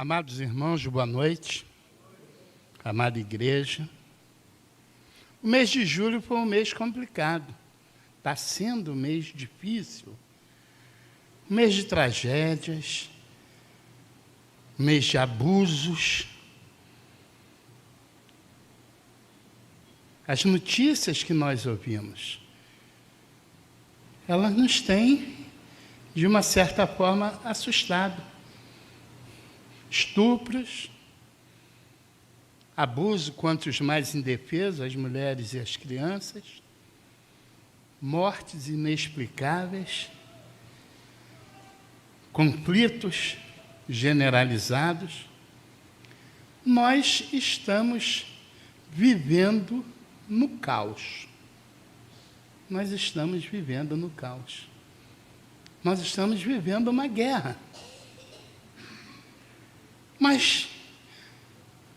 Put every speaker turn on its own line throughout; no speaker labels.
Amados irmãos, boa noite. Amada igreja. O mês de julho foi um mês complicado. Está sendo um mês difícil. Um mês de tragédias. Um mês de abusos. As notícias que nós ouvimos, elas nos têm, de uma certa forma, assustado. Estupros, abuso contra os mais indefesos, as mulheres e as crianças, mortes inexplicáveis, conflitos generalizados. Nós estamos vivendo no caos. Nós estamos vivendo no caos. Nós estamos vivendo uma guerra. Mas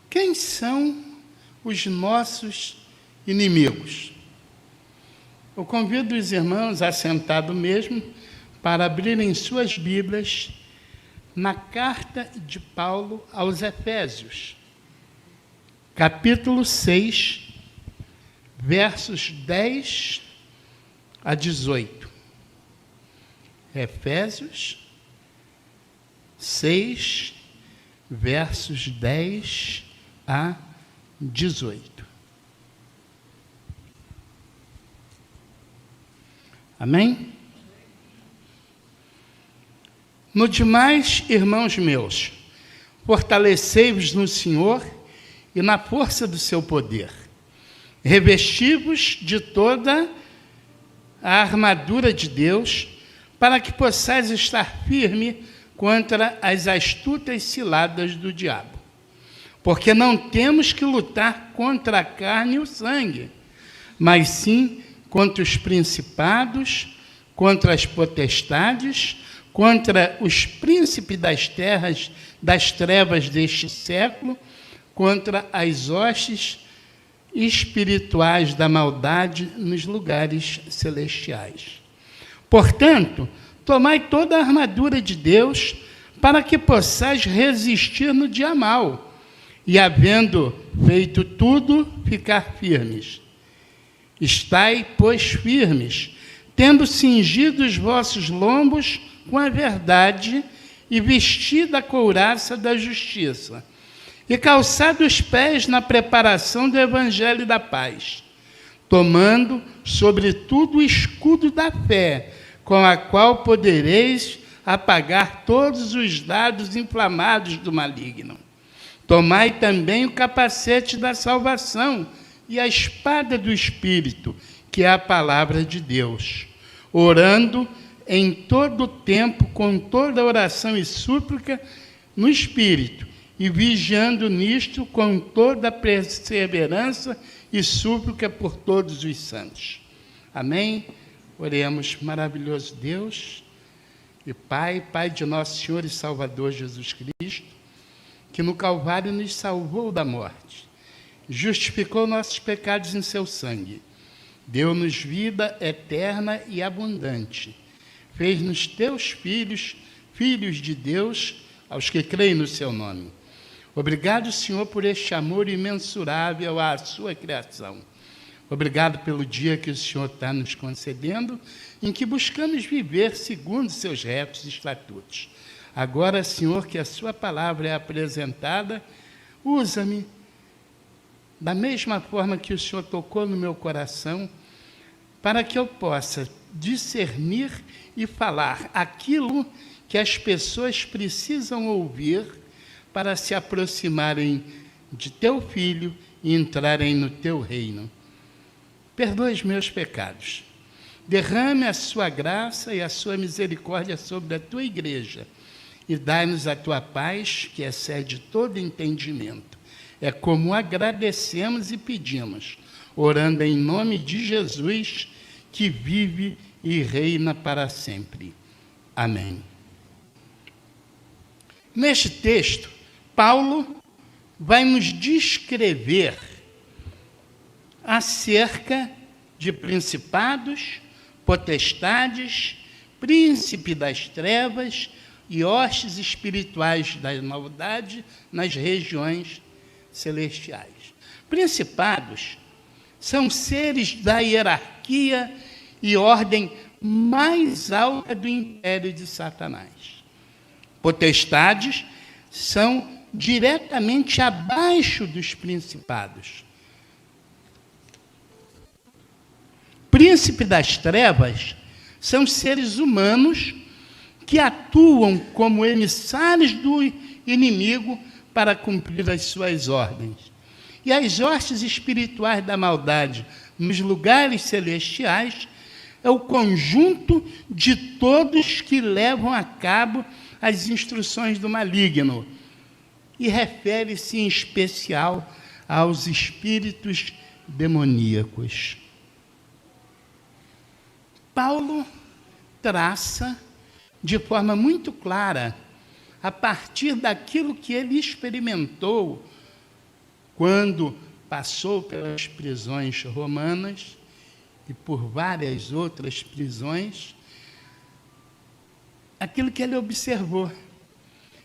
quem são os nossos inimigos? Eu convido os irmãos, assentados mesmo, para abrirem suas Bíblias na carta de Paulo aos Efésios, capítulo 6, versos 10 a 18. Efésios 6, versos 10 a 18. Amém? No demais, irmãos meus, fortalecei-vos no Senhor e na força do seu poder. Revesti-vos de toda a armadura de Deus, para que possais estar firme contra as astutas ciladas do diabo. Porque não temos que lutar contra a carne e o sangue, mas sim contra os principados, contra as potestades, contra os príncipes das trevas deste século, contra as hostes espirituais da maldade nos lugares celestiais. Portanto, tomai toda a armadura de Deus, para que possais resistir no dia mau, e, havendo feito tudo, ficar firmes. Estai, pois, firmes, tendo cingido os vossos lombos com a verdade, e vestida a couraça da justiça, e calçado os pés na preparação do evangelho da paz, tomando, sobretudo, o escudo da fé, com a qual podereis apagar todos os dardos inflamados do maligno. Tomai também o capacete da salvação e a espada do Espírito, que é a palavra de Deus, orando em todo o tempo, com toda oração e súplica no Espírito, e vigiando nisto com toda perseverança e súplica por todos os santos. Amém? Oremos. Maravilhoso Deus e Pai de nosso Senhor e Salvador Jesus Cristo, que no Calvário nos salvou da morte, justificou nossos pecados em seu sangue, deu-nos vida eterna e abundante, fez-nos teus filhos, filhos de Deus, aos que creem no seu nome. Obrigado, Senhor, por este amor imensurável à sua criação. Obrigado pelo dia que o Senhor está nos concedendo, em que buscamos viver segundo seus retos e estatutos. Agora, Senhor, que a sua palavra é apresentada, usa-me da mesma forma que o Senhor tocou no meu coração, para que eu possa discernir e falar aquilo que as pessoas precisam ouvir para se aproximarem de teu Filho e entrarem no teu reino. Perdoe os meus pecados. Derrame a sua graça e a sua misericórdia sobre a tua igreja e dai-nos a tua paz, que excede todo entendimento. É como agradecemos e pedimos, orando em nome de Jesus, que vive e reina para sempre. Amém. Neste texto, Paulo vai nos descrever acerca de principados, potestades, príncipe das trevas, e hostes espirituais da maldade nas regiões celestiais. Principados são seres da hierarquia e ordem mais alta do império de Satanás. Potestades são diretamente abaixo dos principados. Príncipe das trevas são seres humanos que atuam como emissários do inimigo para cumprir as suas ordens. E as hostes espirituais da maldade nos lugares celestiais é o conjunto de todos que levam a cabo as instruções do maligno, e refere-se em especial aos espíritos demoníacos. Paulo traça de forma muito clara, a partir daquilo que ele experimentou quando passou pelas prisões romanas e por várias outras prisões, aquilo que ele observou.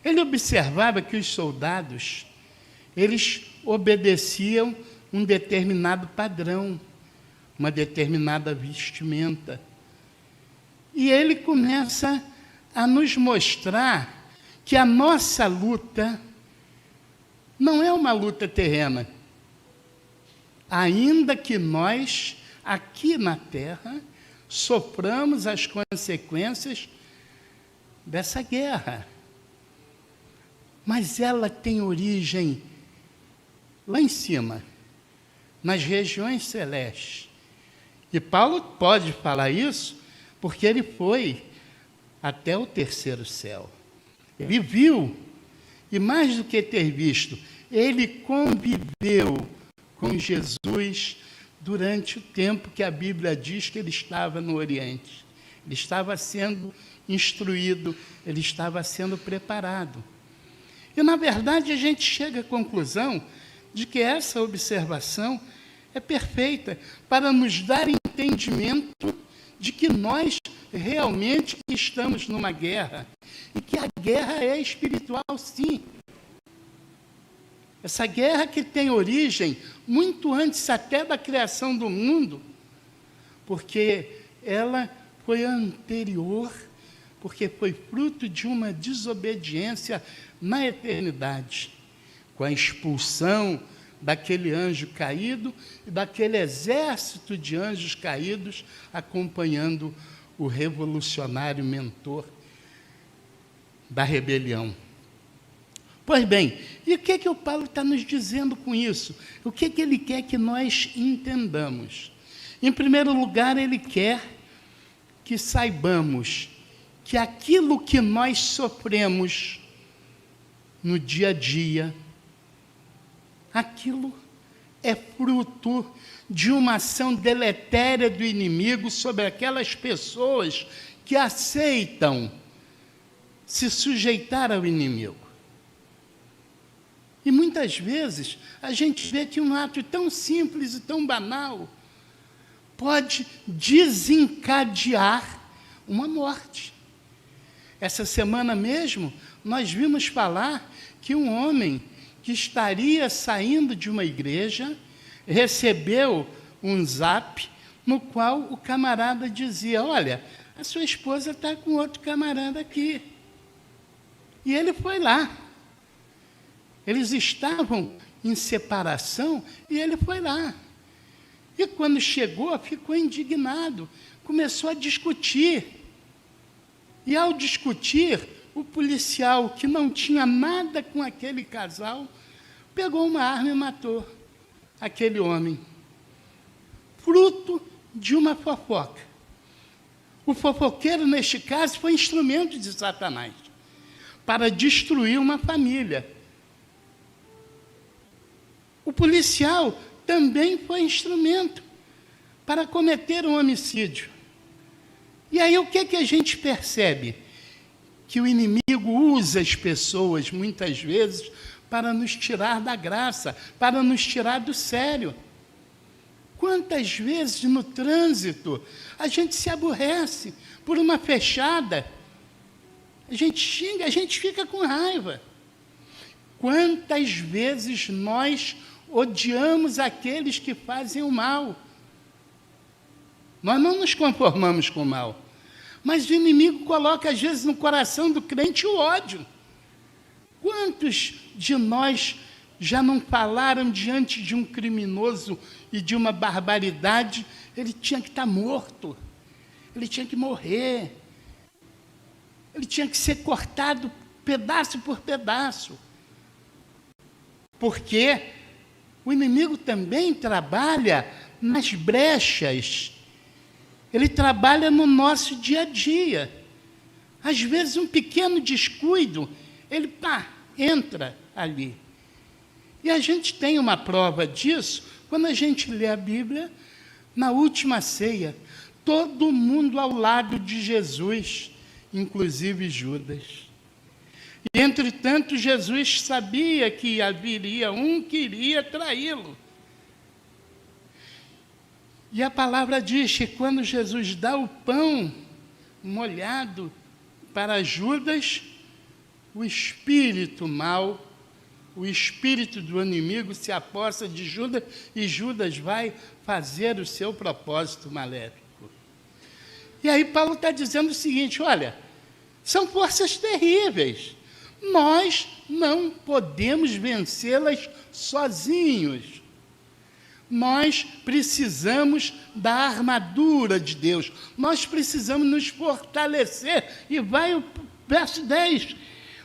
Ele observava que os soldados, eles obedeciam um determinado padrão, uma determinada vestimenta. E ele começa a nos mostrar que a nossa luta não é uma luta terrena. Ainda que nós, aqui na Terra, soframos as consequências dessa guerra. Mas ela tem origem lá em cima, nas regiões celestes. E Paulo pode falar isso porque ele foi até o terceiro céu. Ele viu, e mais do que ter visto, ele conviveu com Jesus durante o tempo que a Bíblia diz que ele estava no Oriente. Ele estava sendo instruído, ele estava sendo preparado. E, na verdade, a gente chega à conclusão de que essa observação é perfeita para nos dar entendimento de que nós realmente estamos numa guerra e que a guerra é espiritual, sim. Essa guerra que tem origem muito antes até da criação do mundo, porque ela foi anterior, porque foi fruto de uma desobediência na eternidade, com a expulsão daquele anjo caído e daquele exército de anjos caídos acompanhando o revolucionário mentor da rebelião. Pois bem, e o que o Paulo está nos dizendo com isso? O que ele quer que nós entendamos? Em primeiro lugar, ele quer que saibamos que aquilo que nós sofremos no dia a dia, aquilo é fruto de uma ação deletéria do inimigo sobre aquelas pessoas que aceitam se sujeitar ao inimigo. E muitas vezes a gente vê que um ato tão simples e tão banal pode desencadear uma morte. Essa semana mesmo, nós vimos falar que um homem que estaria saindo de uma igreja recebeu um zap no qual o camarada dizia: olha, a sua esposa está com outro camarada aqui. E ele foi lá. Eles estavam em separação e ele foi lá. E quando chegou, ficou indignado, começou a discutir. E ao discutir, o policial, que não tinha nada com aquele casal, pegou uma arma e matou aquele homem. Fruto de uma fofoca. O fofoqueiro, neste caso, foi instrumento de Satanás para destruir uma família. O policial também foi instrumento para cometer um homicídio. E aí o que a gente percebe? Que o inimigo usa as pessoas, muitas vezes, para nos tirar da graça, para nos tirar do sério. Quantas vezes no trânsito a gente se aborrece por uma fechada A gente xinga, a gente fica com raiva. Quantas vezes nós odiamos aqueles que fazem o mal? Nós não nos conformamos com o mal. Mas o inimigo coloca, às vezes, no coração do crente o ódio. Quantos de nós já não falaram diante de um criminoso e de uma barbaridade? Ele tinha que estar morto, ele tinha que morrer, ele tinha que ser cortado pedaço por pedaço. Porque o inimigo também trabalha nas brechas, ele trabalha no nosso dia a dia. Às vezes, um pequeno descuido, ele entra ali. E a gente tem uma prova disso quando a gente lê a Bíblia na última ceia. Todo mundo ao lado de Jesus, inclusive Judas. E, entretanto, Jesus sabia que haveria um que iria traí-lo. E a palavra diz que quando Jesus dá o pão molhado para Judas, o espírito mau, o espírito do inimigo se aposta de Judas e Judas vai fazer o seu propósito maléfico. E aí Paulo está dizendo o seguinte, olha, são forças terríveis. Nós não podemos vencê-las sozinhos. Nós precisamos da armadura de Deus. Nós precisamos nos fortalecer. E vai o verso 10.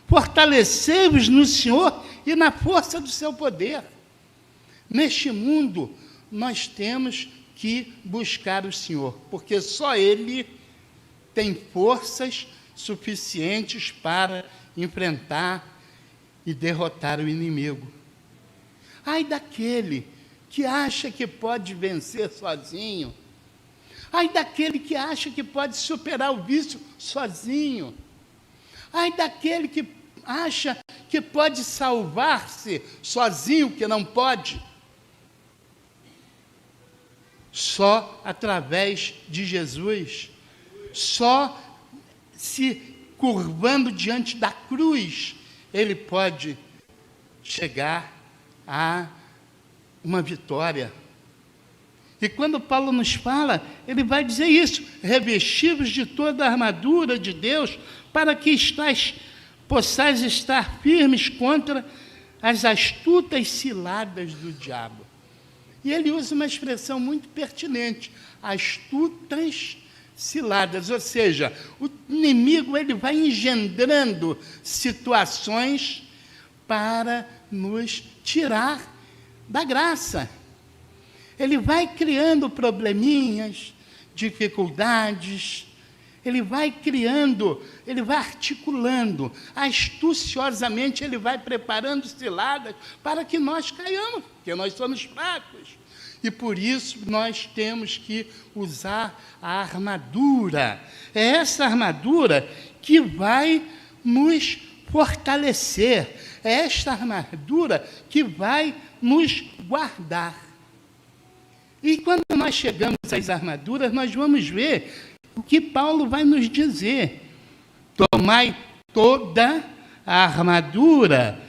Fortalecei-vos no Senhor e na força do seu poder. Neste mundo, nós temos que buscar o Senhor, porque só Ele tem forças suficientes para enfrentar e derrotar o inimigo. Ai daquele que acha que pode vencer sozinho. Ai daquele que acha que pode superar o vício sozinho. Ai daquele que acha que pode salvar-se sozinho, que não pode. Só através de Jesus, só se curvando diante da cruz, ele pode chegar a uma vitória. E quando Paulo nos fala, ele vai dizer isso: revesti-vos de toda a armadura de Deus, para que possais estar firmes contra as astutas ciladas do diabo. E ele usa uma expressão muito pertinente, astutas ciladas, ou seja, o inimigo ele vai engendrando situações para nos tirar da graça. Ele vai criando probleminhas, dificuldades, ele vai criando, ele vai articulando, astuciosamente ele vai preparando ciladas para que nós caiamos, porque nós somos fracos. E por isso nós temos que usar a armadura. É essa armadura que vai nos fortalecer. É esta armadura que vai nos guardar. E quando nós chegamos às armaduras, nós vamos ver o que Paulo vai nos dizer. Tomai toda a armadura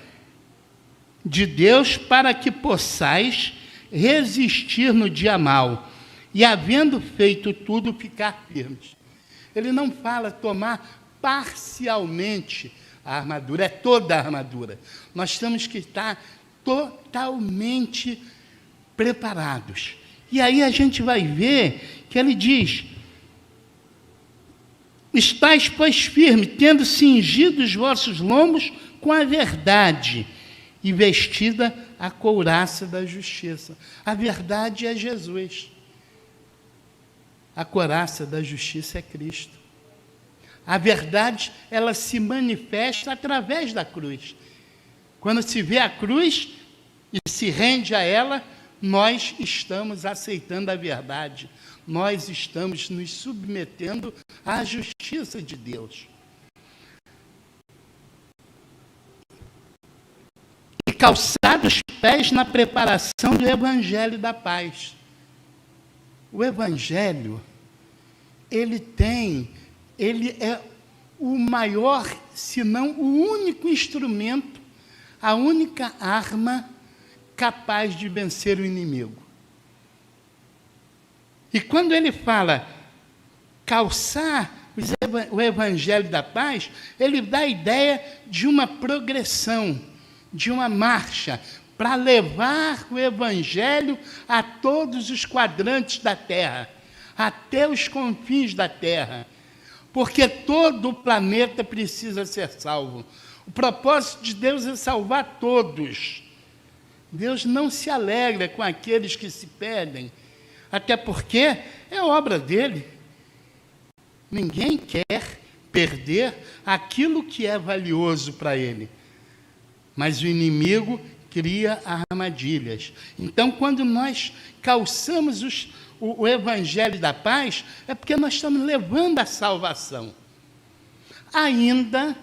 de Deus para que possais resistir no dia mau e, havendo feito tudo, ficar firmes. Ele não fala tomar parcialmente a armadura, é toda a armadura. Nós temos que estar totalmente preparados. E aí a gente vai ver que ele diz: estais, pois, firmes, tendo cingido os vossos lombos com a verdade e vestida a couraça da justiça. A verdade é Jesus. A couraça da justiça é Cristo. A verdade, ela se manifesta através da cruz. Quando se vê a cruz e se rende a ela, nós estamos aceitando a verdade. Nós estamos nos submetendo à justiça de Deus. E calçar os pés na preparação do Evangelho da paz. O Evangelho, ele é o maior senão o único instrumento, a única arma capaz de vencer o inimigo. E quando ele fala calçar o evangelho da paz, ele dá a ideia de uma progressão, de uma marcha, para levar o evangelho a todos os quadrantes da terra, até os confins da terra, porque todo o planeta precisa ser salvo. O propósito de Deus é salvar todos. Deus não se alegra com aqueles que se perdem, até porque é obra dele. Ninguém quer perder aquilo que é valioso para ele. Mas o inimigo cria armadilhas. Então, quando nós calçamos o evangelho da paz, é porque nós estamos levando a salvação. Ainda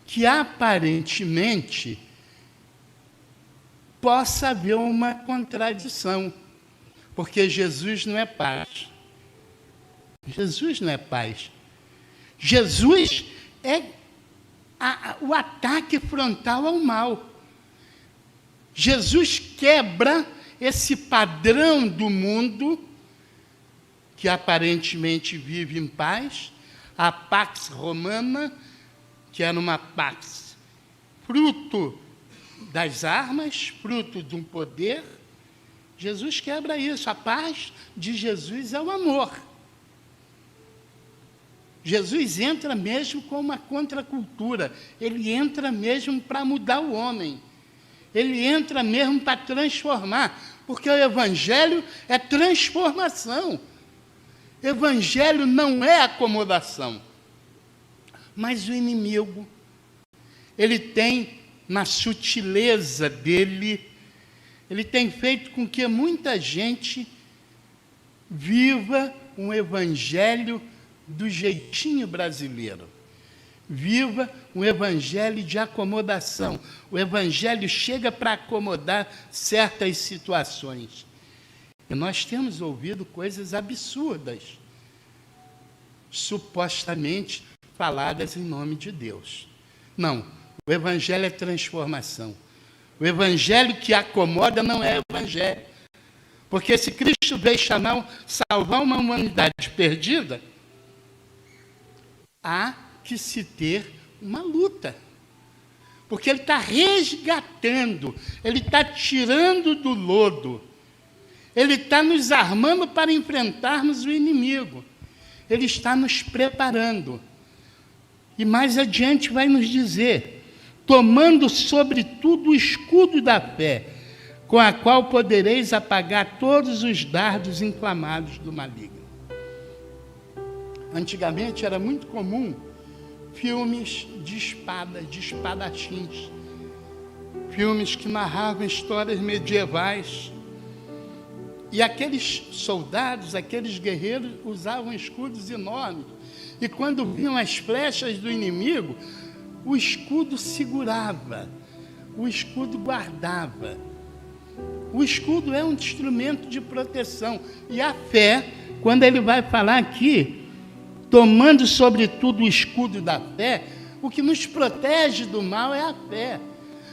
que aparentemente possa haver uma contradição, porque Jesus não é paz. Jesus não é paz. Jesus é o ataque frontal ao mal. Jesus quebra esse padrão do mundo que aparentemente vive em paz, a pax romana, que era uma pax fruto das armas, fruto de um poder. Jesus quebra isso. A paz de Jesus é o amor. Jesus entra mesmo com uma contracultura, ele entra mesmo para mudar o homem, ele entra mesmo para transformar, porque o evangelho é transformação. Evangelho não é acomodação. Mas o inimigo, ele tem, na sutileza dele, ele tem feito com que muita gente viva um evangelho do jeitinho brasileiro. Viva um evangelho de acomodação. O evangelho chega para acomodar certas situações. E nós temos ouvido coisas absurdas, supostamente faladas em nome de Deus. Não, o evangelho é transformação. O evangelho que acomoda não é evangelho. Porque se Cristo veio salvar uma humanidade perdida, há que se ter uma luta. Porque ele está resgatando, ele está tirando do lodo, ele está nos armando para enfrentarmos o inimigo, ele está nos preparando. E mais adiante vai nos dizer, tomando sobretudo o escudo da fé, com a qual podereis apagar todos os dardos inflamados do maligno. Antigamente era muito comum filmes de espada, de espadachins, filmes que narravam histórias medievais. E aqueles soldados, aqueles guerreiros usavam escudos enormes. E quando vinham as flechas do inimigo, o escudo segurava, o escudo guardava. O escudo é um instrumento de proteção. E a fé, quando ele vai falar aqui, tomando sobretudo o escudo da fé, o que nos protege do mal é a fé.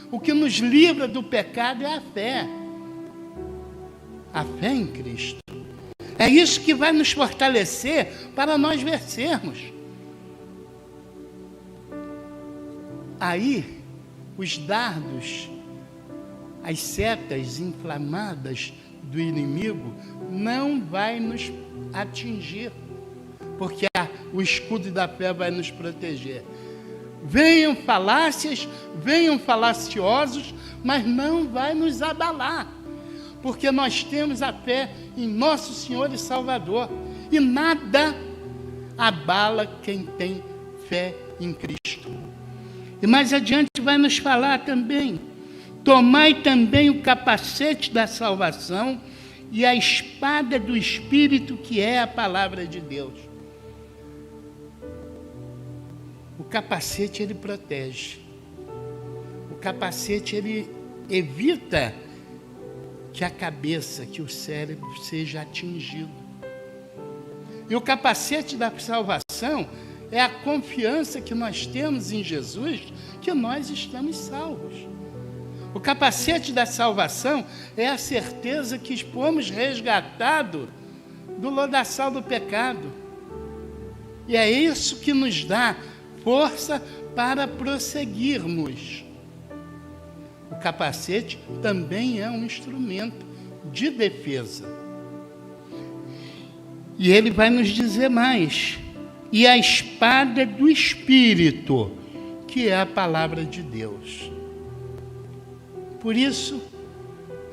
O que nos livra do pecado é a fé. A fé em Cristo. É isso que vai nos fortalecer para nós vencermos. Aí, os dardos, as setas inflamadas do inimigo não vai nos atingir, porque o escudo da fé vai nos proteger. Venham falácias, venham falaciosos, mas não vai nos abalar, porque nós temos a fé em nosso Senhor e Salvador, e nada abala quem tem fé em Cristo. E mais adiante vai nos falar também, tomai também o capacete da salvação e a espada do Espírito, que é a palavra de Deus. O capacete, ele protege. O capacete, ele evita que a cabeça, que o cérebro seja atingido. E o capacete da salvação, é a confiança que nós temos em Jesus, que nós estamos salvos. O capacete da salvação é a certeza que fomos resgatados do lodaçal do pecado. E é isso que nos dá força para prosseguirmos. O capacete também é um instrumento de defesa. E ele vai nos dizer mais. E a espada do Espírito, que é a palavra de Deus. Por isso,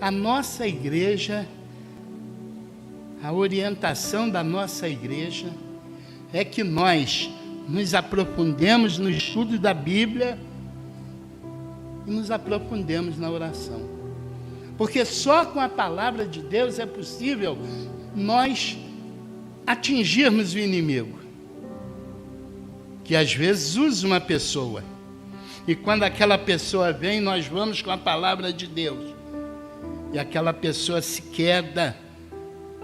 a nossa igreja, a orientação da nossa igreja é que nós nos aprofundemos no estudo da Bíblia e nos aprofundemos na oração. Porque só com a palavra de Deus é possível nós atingirmos o inimigo, que às vezes usa uma pessoa. E quando aquela pessoa vem, nós vamos com a palavra de Deus. E aquela pessoa se queda,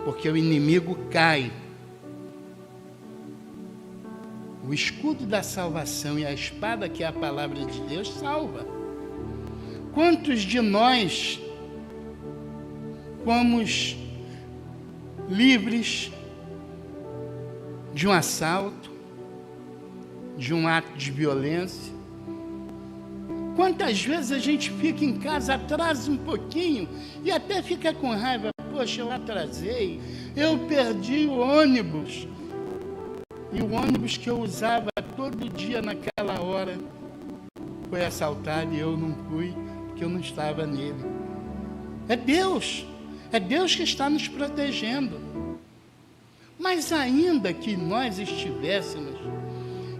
porque o inimigo cai. O escudo da salvação e a espada, que é a palavra de Deus, salva. Quantos de nós fomos livres de um assalto, de um ato de violência? Quantas vezes a gente fica em casa, atrasa um pouquinho e até fica com raiva. Poxa, eu atrasei, eu perdi o ônibus. E o ônibus que eu usava todo dia naquela hora foi assaltado e eu não fui, porque eu não estava nele. É Deus que está nos protegendo. Mas ainda que nós estivéssemos,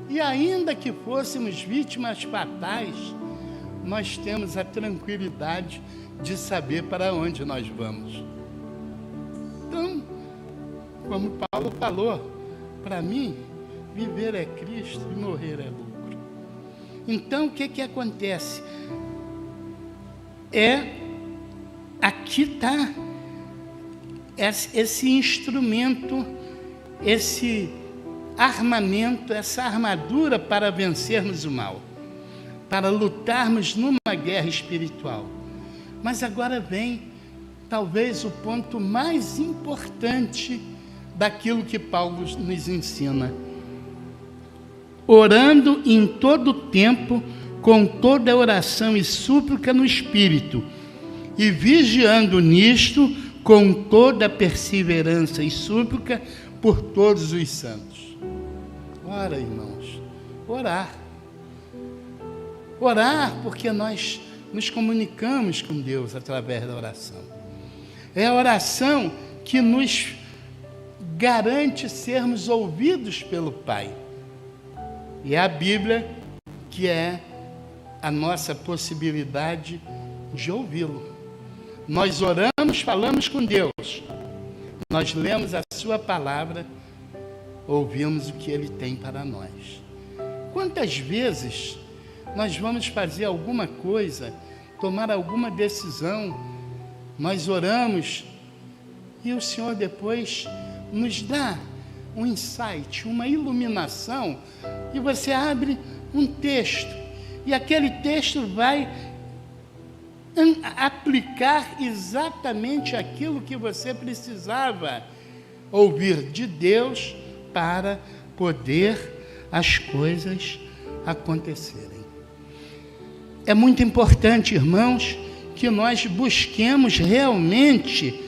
e ainda que fôssemos vítimas fatais, nós temos a tranquilidade de saber para onde nós vamos. Então, como Paulo falou, para mim, viver é Cristo e morrer é lucro. Então, o que acontece? Aqui está esse instrumento, esse armamento, essa armadura para vencermos o mal, para lutarmos numa guerra espiritual. Mas agora vem, talvez, o ponto mais importante daquilo que Paulo nos ensina. Orando em todo tempo, com toda oração e súplica no Espírito, e vigiando nisto, com toda perseverança e súplica por todos os santos. Ora, irmãos, orar. Orar porque nós nos comunicamos com Deus através da oração. É a oração que nos garante sermos ouvidos pelo Pai. E é a Bíblia que é a nossa possibilidade de ouvi-lo. Nós oramos, falamos com Deus. Nós lemos a sua palavra, ouvimos o que Ele tem para nós. Quantas vezes nós vamos fazer alguma coisa, tomar alguma decisão, nós oramos e o Senhor depois nos dá um insight, uma iluminação, e você abre um texto, e aquele texto vai aplicar exatamente aquilo que você precisava ouvir de Deus para poder as coisas acontecerem. É muito importante, irmãos, que nós busquemos realmente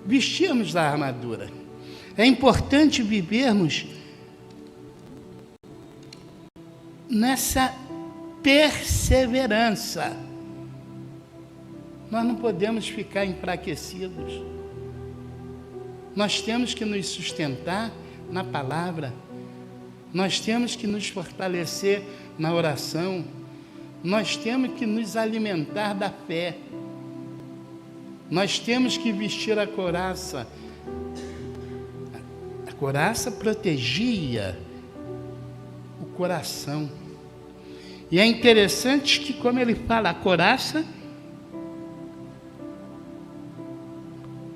vestirmos da armadura. É importante vivermos nessa perseverança. Nós não podemos ficar enfraquecidos. Nós temos que nos sustentar na palavra. Nós temos que nos fortalecer na oração. Nós temos que nos alimentar da fé. Nós temos que vestir a couraça. A couraça protegia o coração. E é interessante que, como ele fala, a couraça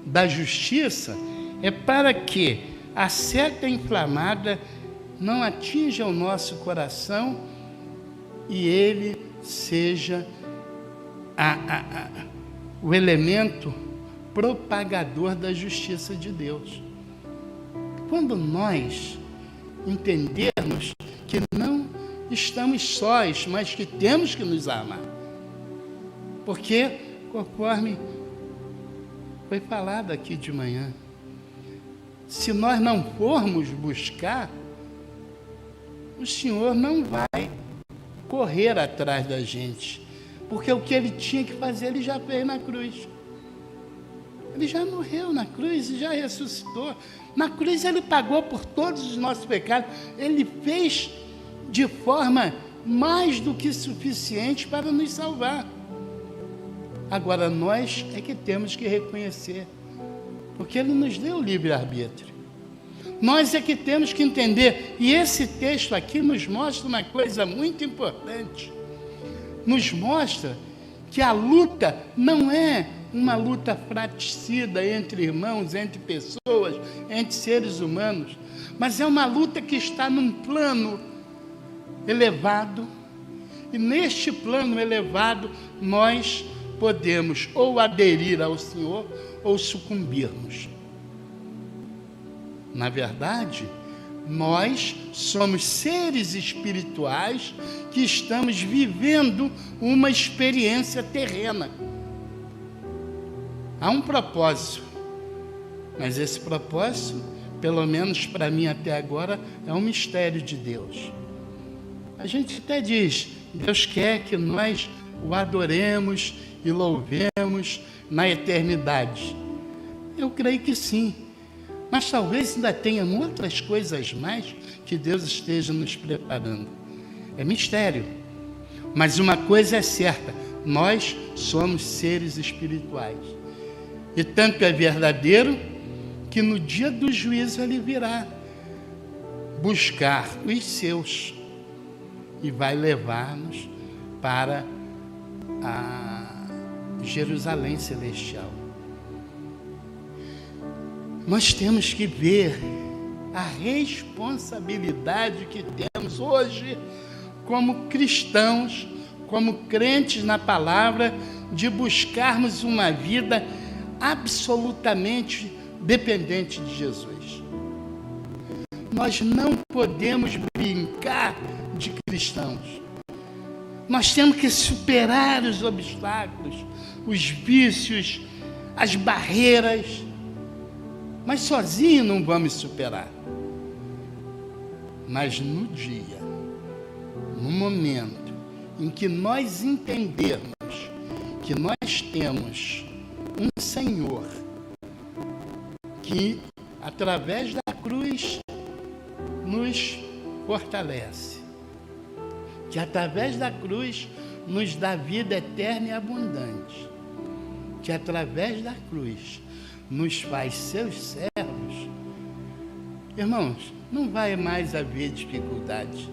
da justiça é para que a seta inflamada não atinja o nosso coração e ele seja o elemento propagador da justiça de Deus. Quando nós entendermos que não estamos sós, mas que temos que nos amar. Porque, conforme foi falado aqui de manhã, se nós não formos buscar, o Senhor não vai correr atrás da gente, porque o que Ele tinha que fazer, Ele já fez na cruz. Ele já morreu na cruz e já ressuscitou. Na cruz Ele pagou por todos os nossos pecados. Ele fez de forma mais do que suficiente para nos salvar. Agora nós é que temos que reconhecer, porque Ele nos deu o livre-arbítrio. Nós é que temos que entender. E esse texto aqui nos mostra uma coisa muito importante. Nos mostra que a luta não é uma luta fratricida entre irmãos, entre pessoas, entre seres humanos, mas é uma luta que está num plano elevado, e neste plano elevado nós podemos ou aderir ao Senhor ou sucumbirmos. Na verdade, nós somos seres espirituais que estamos vivendo uma experiência terrena. Há um propósito, mas esse propósito, pelo menos para mim até agora, é um mistério de Deus. A gente até diz, Deus quer que nós o adoremos e louvemos na eternidade. Eu creio que sim, mas talvez ainda tenha outras coisas mais que Deus esteja nos preparando. É mistério, mas uma coisa é certa, nós somos seres espirituais. E tanto é verdadeiro que no dia do juízo Ele virá buscar os seus e vai levar-nos para a Jerusalém celestial. Nós temos que ver a responsabilidade que temos hoje como cristãos, como crentes na palavra, de buscarmos uma vida absolutamente dependente de Jesus. Nós não podemos brincar de cristãos. Nós temos que superar os obstáculos, os vícios, as barreiras, mas sozinhos não vamos superar. Mas no dia, no momento em que nós entendermos que nós temos um Senhor que, através da cruz, nos fortalece, que através da cruz nos dá vida eterna e abundante, que através da cruz nos faz seus servos, irmãos, não vai mais haver dificuldade,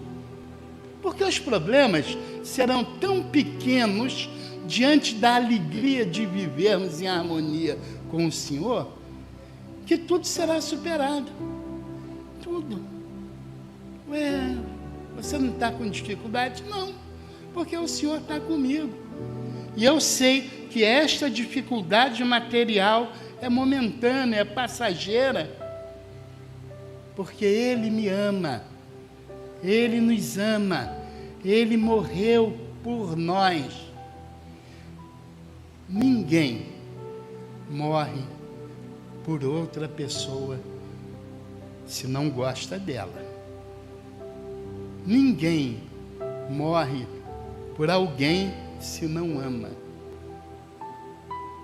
porque os problemas serão tão pequenos diante da alegria de vivermos em harmonia com o Senhor, que tudo será superado. Tudo. Ué, você não está com dificuldade? Não, porque o Senhor está comigo. E eu sei que esta dificuldade material é momentânea, é passageira, porque Ele me ama, Ele nos ama, Ele morreu por nós. Ninguém morre por outra pessoa se não gosta dela. Ninguém morre por alguém se não ama.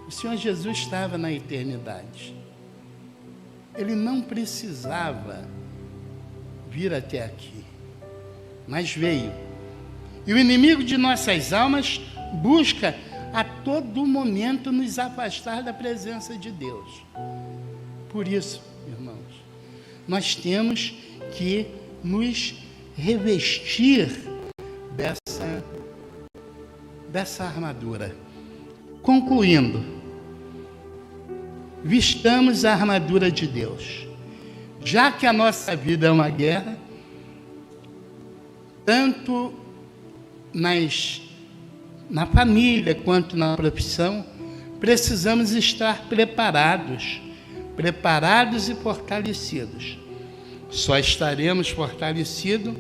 O Senhor Jesus estava na eternidade. Ele não precisava vir até aqui, mas veio. E o inimigo de nossas almas busca a todo momento nos afastar da presença de Deus. Por isso, irmãos, nós temos que nos revestir dessa armadura. Concluindo, vistamos a armadura de Deus. Já que a nossa vida é uma guerra, tanto na família quanto na profissão, precisamos estar preparados e fortalecidos. Só estaremos fortalecidos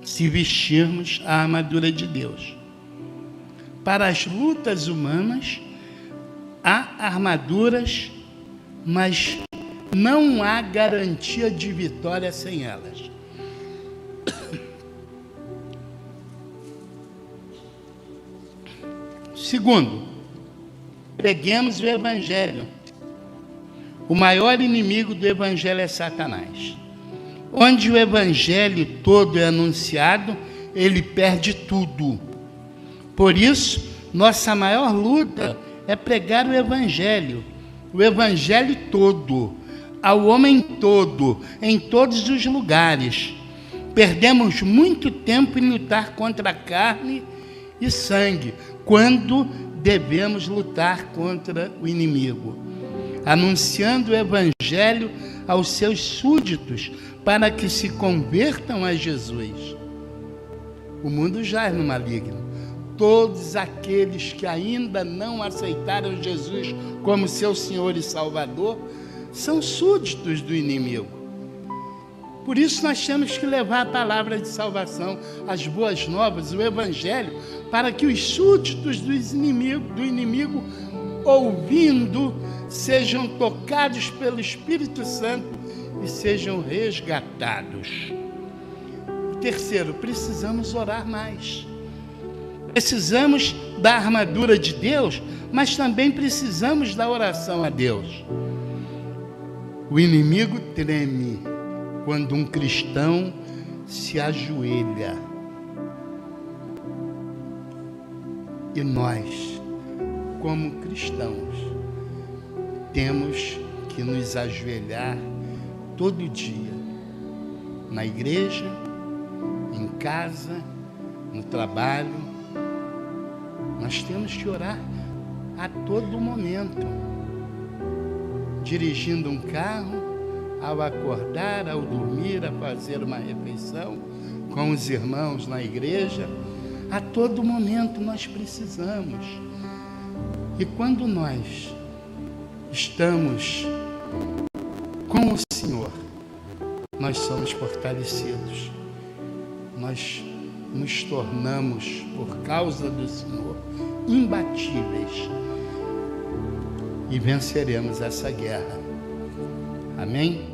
se vestirmos a armadura de Deus. Para as lutas humanas, há armaduras, mas não há garantia de vitória sem elas. Segundo, preguemos o Evangelho. O maior inimigo do Evangelho é Satanás. Onde o Evangelho todo é anunciado, ele perde tudo. Por isso, nossa maior luta é pregar o Evangelho todo, ao homem todo, em todos os lugares. Perdemos muito tempo em lutar contra a carne e sangue, quando devemos lutar contra o inimigo, anunciando o Evangelho aos seus súditos, para que se convertam a Jesus. O mundo jaz no maligno. Todos aqueles que ainda não aceitaram Jesus como seu Senhor e Salvador são súditos do inimigo. Por isso nós temos que levar a palavra de salvação, as boas novas, o Evangelho, para que os súditos do inimigo, ouvindo, sejam tocados pelo Espírito Santo e sejam resgatados. Terceiro, precisamos orar mais. Precisamos da armadura de Deus, mas também precisamos da oração a Deus. O inimigo treme quando um cristão se ajoelha. E nós, como cristãos, temos que nos ajoelhar todo dia, na igreja, em casa, no trabalho. Nós temos que orar a todo momento, dirigindo um carro, ao acordar, ao dormir, a fazer uma refeição com os irmãos na igreja. A todo momento nós precisamos. E quando nós estamos com o Senhor, nós somos fortalecidos. Nós nos tornamos, por causa do Senhor, imbatíveis e venceremos essa guerra. Amém?